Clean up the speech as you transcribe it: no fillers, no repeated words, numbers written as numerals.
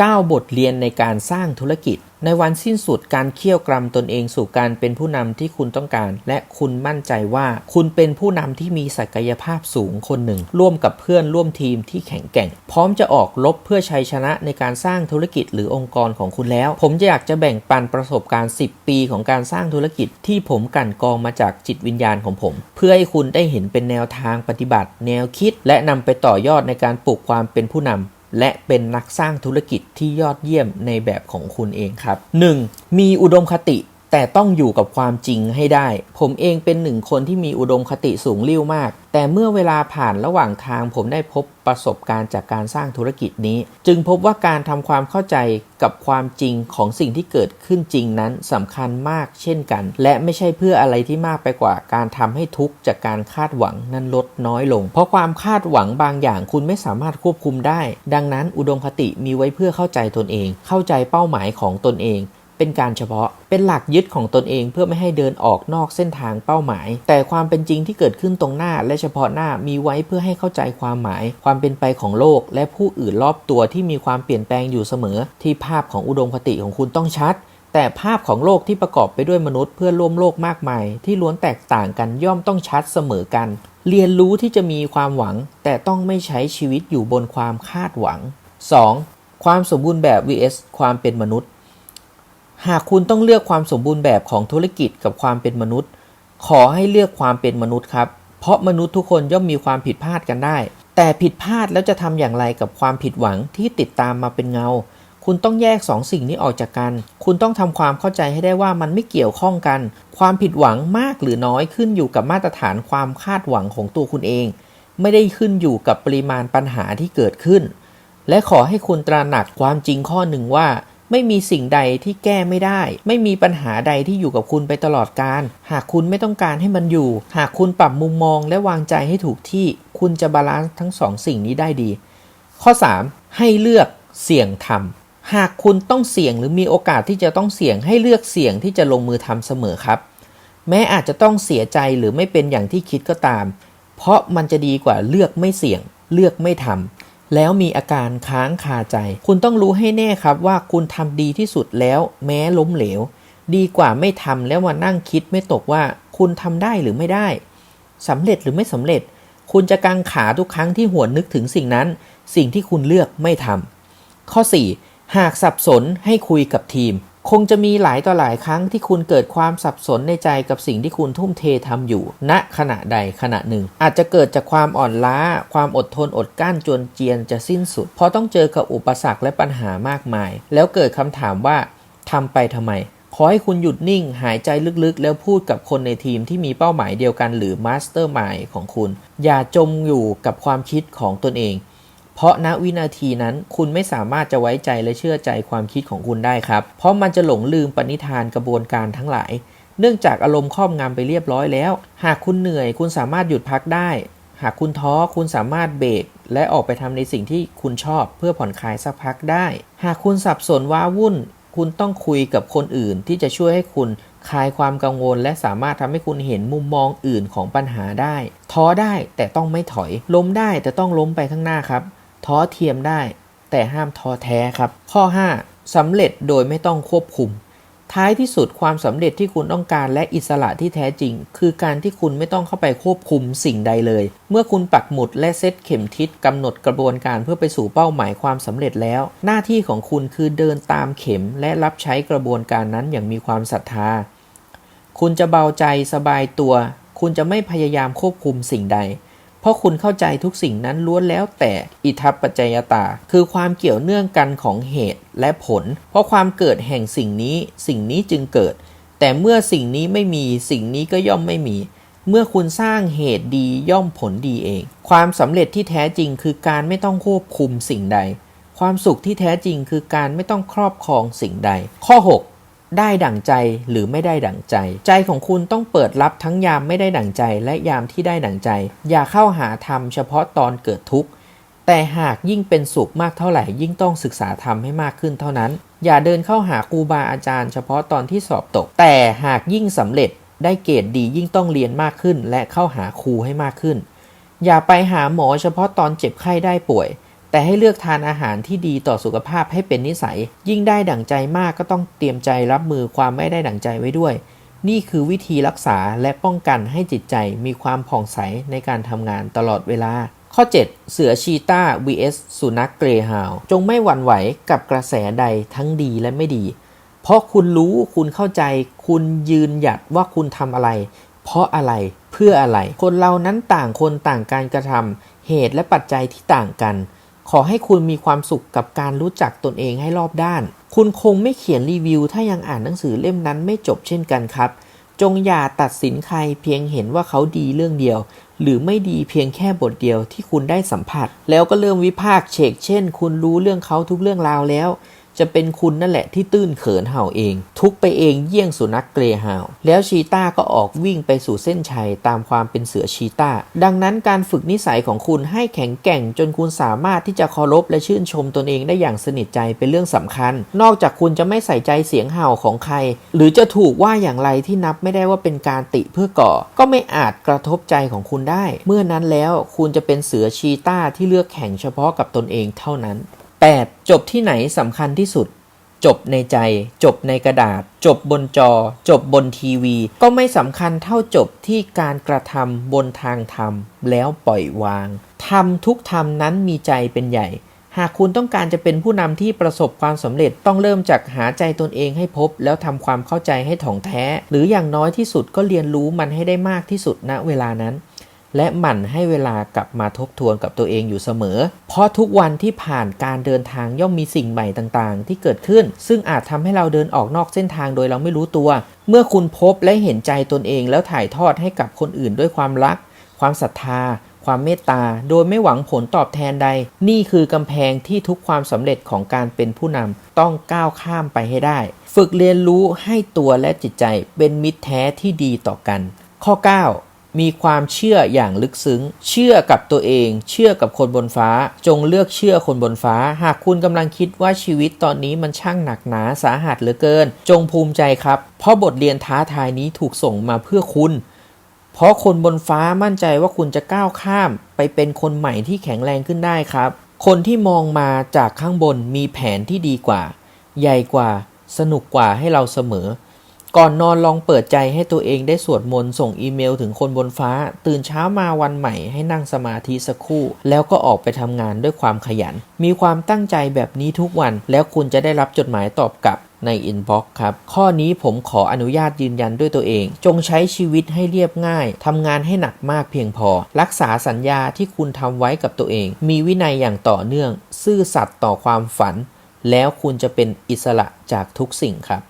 9 บทเรียนในการสร้างธุรกิจในวันสิ้นสุดการเคี่ยวกรำตนเองสู่การเป็นผู้นำที่คุณต้องการและคุณมั่นใจว่าคุณเป็นผู้นำที่มีศักยภาพสูงคนหนึ่งร่วมกับเพื่อนร่วมทีมที่แข็งแกร่งพร้อมจะออกรบเพื่อชัยชนะในการสร้างธุรกิจหรือองค์กรของคุณแล้วผมอยากจะแบ่งปันประสบการณ์10 ปีของการสร้างธุรกิจที่ผมกลั่นกรองมาจากจิตวิญญาณของผมเพื่อให้คุณได้เห็นเป็นแนวทางปฏิบัติแนวคิดและนำไปต่อยอดในการปลูกความเป็นผู้นำและเป็นนักสร้างธุรกิจที่ยอดเยี่ยมในแบบของคุณเองครับ 1. มีอุดมคติแต่ต้องอยู่กับความจริงให้ได้ผมเองเป็น1 คนที่มีอุดมคติสูงลิ่วมากแต่เมื่อเวลาผ่านระหว่างทางผมได้พบประสบการณ์จากการสร้างธุรกิจนี้จึงพบว่าการทำความเข้าใจกับความจริงของสิ่งที่เกิดขึ้นจริงนั้นสำคัญมากเช่นกันและไม่ใช่เพื่ออะไรที่มากไปกว่าการทำให้ทุกข์จากการคาดหวังนั้นลดน้อยลงเพราะความคาดหวังบางอย่างคุณไม่สามารถควบคุมได้ดังนั้นอุดมคติมีไว้เพื่อเข้าใจตนเองเข้าใจเป้าหมายของตนเองเป็นการเฉพาะเป็นหลักยึดของตนเองเพื่อไม่ให้เดินออกนอกเส้นทางเป้าหมายแต่ความเป็นจริงที่เกิดขึ้นตรงหน้าและเฉพาะหน้ามีไว้เพื่อให้เข้าใจความหมายความเป็นไปของโลกและผู้อื่นรอบตัวที่มีความเปลี่ยนแปลงอยู่เสมอที่ภาพของอุดมคติของคุณต้องชัดแต่ภาพของโลกที่ประกอบไปด้วยมนุษย์เพื่อนร่วมโลกมากมายที่ล้วนแตกต่างกันย่อมต้องชัดเสมอกันเรียนรู้ที่จะมีความหวังแต่ต้องไม่ใช้ชีวิตอยู่บนความคาดหวัง 2. ความสมบูรณ์แบบ vs ความเป็นมนุษย์หากคุณต้องเลือกความสมบูรณ์แบบของธุรกิจกับความเป็นมนุษย์ขอให้เลือกความเป็นมนุษย์ครับเพราะมนุษย์ทุกคนย่อมมีความผิดพลาดกันได้แต่ผิดพลาดแล้วจะทำอย่างไรกับความผิดหวังที่ติดตามมาเป็นเงาคุณต้องแยก2 สิ่งนี้ออกจากกันคุณต้องทำความเข้าใจให้ได้ว่ามันไม่เกี่ยวข้องกันความผิดหวังมากหรือน้อยขึ้นอยู่กับมาตรฐานความคาดหวังของตัวคุณเองไม่ได้ขึ้นอยู่กับปริมาณปัญหาที่เกิดขึ้นและขอให้คุณตระหนักความจริงข้อหนึ่งว่าไม่มีสิ่งใดที่แก้ไม่ได้ไม่มีปัญหาใดที่อยู่กับคุณไปตลอดกาลหากคุณไม่ต้องการให้มันอยู่หากคุณปรับมุมมองและวางใจให้ถูกที่คุณจะบาลานซ์ทั้ง2 สิ่งนี้ได้ดีข้อ 3. ให้เลือกเสี่ยงทำหากคุณต้องเสี่ยงหรือมีโอกาสที่จะต้องเสี่ยงให้เลือกเสี่ยงที่จะลงมือทำเสมอครับแม้อาจจะต้องเสียใจหรือไม่เป็นอย่างที่คิดก็ตามเพราะมันจะดีกว่าเลือกไม่เสี่ยงเลือกไม่ทำแล้วมีอาการค้างคาใจคุณต้องรู้ให้แน่ครับว่าคุณทำดีที่สุดแล้วแม้ล้มเหลวดีกว่าไม่ทำแล้วมานั่งคิดไม่ตกว่าคุณทำได้หรือไม่ได้สำเร็จหรือไม่สำเร็จคุณจะกังขาทุกครั้งที่หวนนึกถึงสิ่งนั้นสิ่งที่คุณเลือกไม่ทำข้อ 4. หากสับสนให้คุยกับทีมคงจะมีหลายต่อหลายครั้งที่คุณเกิดความสับสนในใจกับสิ่งที่คุณทุ่มเททำอยู่ณขณะใดขณะหนึ่งอาจจะเกิดจากความอ่อนล้าความอดทนอดกลั้นจนเจียนจะสิ้นสุดเพราะต้องเจอกับอุปสรรคและปัญหามากมายแล้วเกิดคำถามว่าทำไปทำไมขอให้คุณหยุดนิ่งหายใจลึกๆแล้วพูดกับคนในทีมที่มีเป้าหมายเดียวกันหรือมาสเตอร์มายด์ของคุณอย่าจมอยู่กับความคิดของตนเองเพราะณวินาทีนั้นคุณไม่สามารถจะไว้ใจและเชื่อใจความคิดของคุณได้ครับเพราะมันจะหลงลืมปณิธานกระบวนการทั้งหลายเนื่องจากอารมณ์ครอบงำไปเรียบร้อยแล้วหากคุณเหนื่อยคุณสามารถหยุดพักได้หากคุณท้อคุณสามารถเบรกและออกไปทำในสิ่งที่คุณชอบเพื่อผ่อนคลายสักพักได้หากคุณสับสนว้าวุ่นคุณต้องคุยกับคนอื่นที่จะช่วยให้คุณคลายความกังวลและสามารถทำให้คุณเห็นมุมมองอื่นของปัญหาได้ท้อได้แต่ต้องไม่ถอยล้มได้แต่ต้องล้มไปข้างหน้าครับท้อเทียมได้แต่ห้ามท้อแท้ครับข้อ 5. สำเร็จโดยไม่ต้องควบคุมท้ายที่สุดความสำเร็จที่คุณต้องการและอิสระที่แท้จริงคือการที่คุณไม่ต้องเข้าไปควบคุมสิ่งใดเลยเมื่อคุณปักหมุดและเซตเข็มทิศกำหนดกระบวนการเพื่อไปสู่เป้าหมายความสำเร็จแล้วหน้าที่ของคุณคือเดินตามเข็มและรับใช้กระบวนการนั้นอย่างมีความศรัทธาคุณจะเบาใจสบายตัวคุณจะไม่พยายามควบคุมสิ่งใดเพราะคุณเข้าใจทุกสิ่งนั้นล้วนแล้วแต่อิทัปปัจจยตาคือความเกี่ยวเนื่องกันของเหตุและผลเพราะความเกิดแห่งสิ่งนี้จึงเกิดแต่เมื่อสิ่งนี้ไม่มีสิ่งนี้ก็ย่อมไม่มีเมื่อคุณสร้างเหตุดีย่อมผลดีเองความสำเร็จที่แท้จริงคือการไม่ต้องควบคุมสิ่งใดความสุขที่แท้จริงคือการไม่ต้องครอบครองสิ่งใดข้อ 6ได้ดั่งใจหรือไม่ได้ดั่งใจใจของคุณต้องเปิดรับทั้งยามไม่ได้ดั่งใจและยามที่ได้ดั่งใจอย่าเข้าหาธรรมเฉพาะตอนเกิดทุกข์แต่หากยิ่งเป็นสุขมากเท่าไหร่ยิ่งต้องศึกษาธรรมให้มากขึ้นเท่านั้นอย่าเดินเข้าหาครูบาอาจารย์เฉพาะตอนที่สอบตกแต่หากยิ่งสำเร็จได้เกรดดียิ่งต้องเรียนมากขึ้นและเข้าหาครูให้มากขึ้นอย่าไปหาหมอเฉพาะตอนเจ็บไข้ได้ป่วย แต่ให้เลือกทานอาหารที่ดีต่อสุขภาพให้เป็นนิสัยยิ่งได้ดั่งใจมากก็ต้องเตรียมใจรับมือความไม่ได้ดั่งใจไว้ด้วยนี่คือวิธีรักษาและป้องกันให้จิตใจมีความผ่องใสในการทำงานตลอดเวลาข้อ 7 เสือชีต้า vs สุนัขเกรย์ฮาวด์จงไม่หวั่นไหวกับกระแสใดทั้งดีและไม่ดีเพราะคุณรู้คุณเข้าใจคุณยืนหยัดว่าคุณทำอะไรเพราะอะไรเพื่ออะไรคนเรานั้นต่างคนต่างการกระทำเหตุและปัจจัยที่ต่างกันขอให้คุณมีความสุขกับการรู้จักตนเองให้รอบด้านคุณคงไม่เขียนรีวิวถ้ายังอ่านหนังสือเล่มนั้นไม่จบเช่นกันครับจงอย่าตัดสินใครเพียงเห็นว่าเขาดีเรื่องเดียวหรือไม่ดีเพียงแค่บทเดียวที่คุณได้สัมผัสแล้วก็เริ่มวิพากษ์เฉกเช่นคุณรู้เรื่องเขาทุกเรื่องราวแล้วจะเป็นคุณนั่นแหละที่ตื้นเขินเห่าเองทุกไปเองเยี่ยงสุนัขเกรย์ฮาวด์แล้วชีต้าก็ออกวิ่งไปสู่เส้นชัยตามความเป็นเสือชีต้าดังนั้นการฝึกนิสัยของคุณให้แข็งแกร่งจนคุณสามารถที่จะเคารพและชื่นชมตนเองได้อย่างสนิทใจเป็นเรื่องสำคัญนอกจากคุณจะไม่ใส่ใจเสียงเห่าของใครหรือจะถูกว่าอย่างไรที่นับไม่ได้ว่าเป็นการติเพื่อก่อก็ไม่อาจกระทบใจของคุณได้เมื่อนั้นแล้วคุณจะเป็นเสือชีต้าที่เลือกแข่งเฉพาะกับตนเองเท่านั้น8. จบที่ไหนสำคัญที่สุดจบในใจจบในกระดาษจบบนจอจบบนทีวีก็ไม่สำคัญเท่าจบที่การกระทำบนทางธรรมแล้วปล่อยวางทำทุกธรรมนั้นมีใจเป็นใหญ่หากคุณต้องการจะเป็นผู้นำที่ประสบความสำเร็จต้องเริ่มจากหาใจตนเองให้พบแล้วทำความเข้าใจให้ถ่องแท้หรืออย่างน้อยที่สุดก็เรียนรู้มันให้ได้มากที่สุดณเวลานั้นและหมั่นให้เวลากลับมาทบทวนกับตัวเองอยู่เสมอเพราะทุกวันที่ผ่านการเดินทางย่อมมีสิ่งใหม่ต่างๆที่เกิดขึ้นซึ่งอาจทำให้เราเดินออกนอกเส้นทางโดยเราไม่รู้ตัวเมื่อคุณพบและเห็นใจตนเองแล้วถ่ายทอดให้กับคนอื่นด้วยความรักความศรัทธาความเมตตาโดยไม่หวังผลตอบแทนใดนี่คือกำแพงที่ทุกความสำเร็จของการเป็นผู้นำต้องก้าวข้ามไปให้ได้ฝึกเรียนรู้ให้ตัวและจิตใจเป็นมิตรแท้ที่ดีต่อกันข้อ 9มีความเชื่ออย่างลึกซึ้งเชื่อกับตัวเองเชื่อกับคนบนฟ้าจงเลือกเชื่อคนบนฟ้าหากคุณกำลังคิดว่าชีวิตตอนนี้มันช่างหนักหนาสาหัสเหลือเกินจงภูมิใจครับเพราะบทเรียนท้าทายนี้ถูกส่งมาเพื่อคุณเพราะคนบนฟ้ามั่นใจว่าคุณจะก้าวข้ามไปเป็นคนใหม่ที่แข็งแรงขึ้นได้ครับคนที่มองมาจากข้างบนมีแผนที่ดีกว่าใหญ่กว่าสนุกกว่าให้เราเสมอก่อนนอนลองเปิดใจให้ตัวเองได้สวดมนต์ส่งอีเมลถึงคนบนฟ้าตื่นเช้ามาวันใหม่ให้นั่งสมาธิสักครู่แล้วก็ออกไปทำงานด้วยความขยันมีความตั้งใจแบบนี้ทุกวันแล้วคุณจะได้รับจดหมายตอบกลับในอินบ็อกซ์ครับข้อนี้ผมขออนุญาตยืนยันด้วยตัวเองจงใช้ชีวิตให้เรียบง่ายทำงานให้หนักมากเพียงพอรักษาสัญญาที่คุณทำไว้กับตัวเองมีวินัยอย่างต่อเนื่องซื่อสัตย์ต่อความฝันแล้วคุณจะเป็นอิสระจากทุกสิ่งครับ